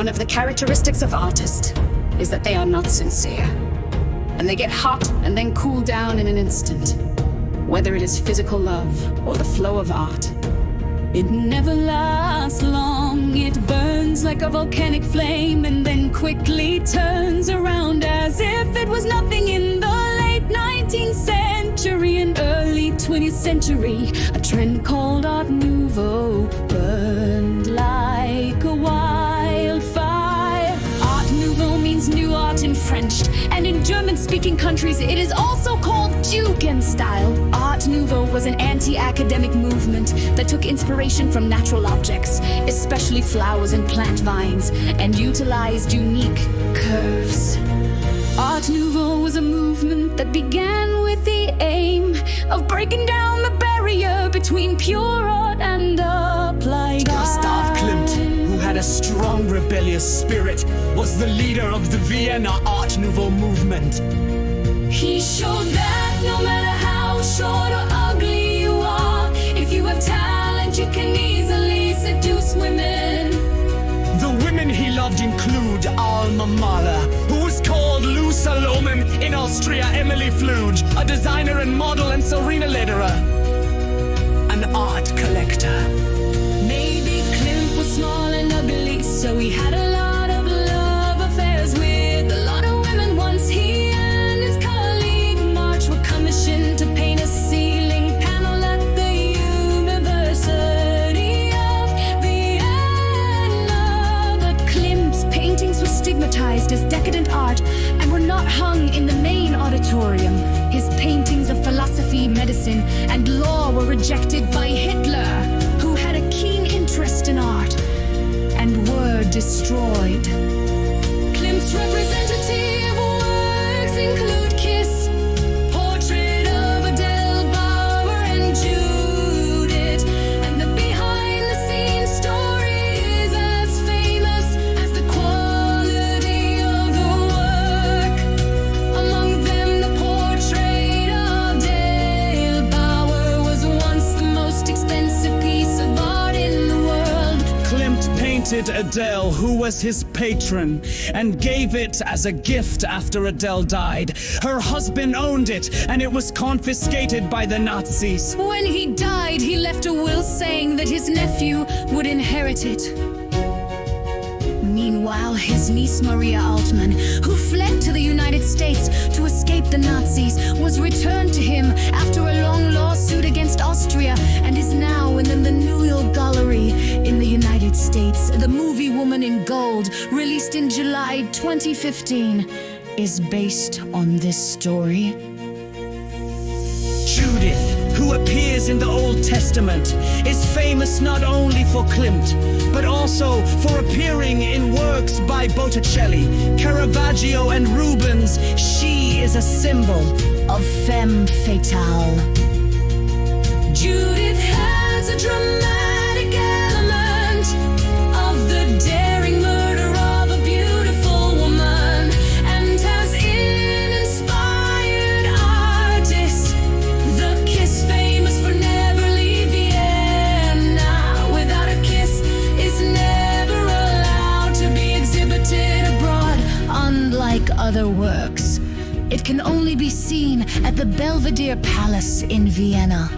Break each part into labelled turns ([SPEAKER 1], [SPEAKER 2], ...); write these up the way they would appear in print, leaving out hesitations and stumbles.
[SPEAKER 1] One of the characteristics of artists is that they are not sincere. And they get hot and then cool down in an instant. Whether it is physical love or the flow of art. It never lasts long. It burns like a volcanic flame and then quickly turns around as if it was nothing in the late 19th century and early 20th century. A trend called Art Nouveau burned like a wildfire. Art Nouveau means new art in French, and in German-speaking countries it is also called Jugendstyle. Art Nouveau was an anti-academic movement that took inspiration from natural objects, especially flowers and plant vines, and utilized unique curves. Art Nouveau was a movement that began with the aim of breaking down the barrier between pure art and applied art.
[SPEAKER 2] Gustav Klimt, who had a strong rebellious spirit, was the leader of the Vienna Art Nouveau movement.
[SPEAKER 1] He showed that no matter how short or ugly you are, if you have talent, you can easily seduce women.
[SPEAKER 2] The women he loved include Alma Mahler, who was called Lou Salomon in Austria, Emily Fluge, a designer and model, and Serena Lederer, an art collector.
[SPEAKER 1] Maybe Klimt was small and ugly, so he had a lot of love affairs with a lot of women. Once he and his colleague March were commissioned to paint a ceiling panel at the University of Vienna. But Klimt's paintings were stigmatized as decadent art and were not hung in the main auditorium. His paintings of philosophy, medicine, and law were rejected by Hitler, who had a keen interest in art, and were destroyed. Klimt's representative works include Kiss, Portrait of Adele Bauer and Judith, and the behind-the-scenes story is as famous as the quality of the work. Among them, the portrait of Adele Bauer was once the most expensive piece of art in the world.
[SPEAKER 2] Klimt painted Adele, who was his patron, and gave it as a gift after Adele died. Her husband owned it, and it was confiscated by the Nazis.
[SPEAKER 1] When he died, he left a will saying that his nephew would inherit it. Meanwhile, his niece Maria Altmann, who fled to the United States to escape the Nazis, was returned to him after a long lawsuit against Austria and is now in the Manuel Gallery in the United States. The movie Woman in Gold, released in July 2015, is based on this story.
[SPEAKER 2] Judith, who appears in the Old Testament, is famous not only for Klimt, but also for appearing in works by Botticelli, Caravaggio, and Rubens. She is a symbol
[SPEAKER 1] Of femme fatale. Judith has a dramatic element of the daring murder of a beautiful woman, and has inspired artists. The kiss, famous for never leave Vienna without a kiss, is never allowed to be exhibited abroad. Unlike other works, it can only be seen at the Belvedere Palace in Vienna.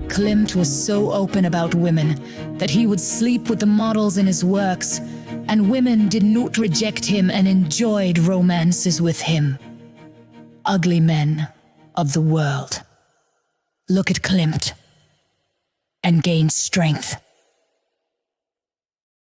[SPEAKER 1] Klimt was so open about women that he would sleep with the models in his works, and women did not reject him and enjoyed romances with him. Ugly men of the world, look at Klimt and gain strength.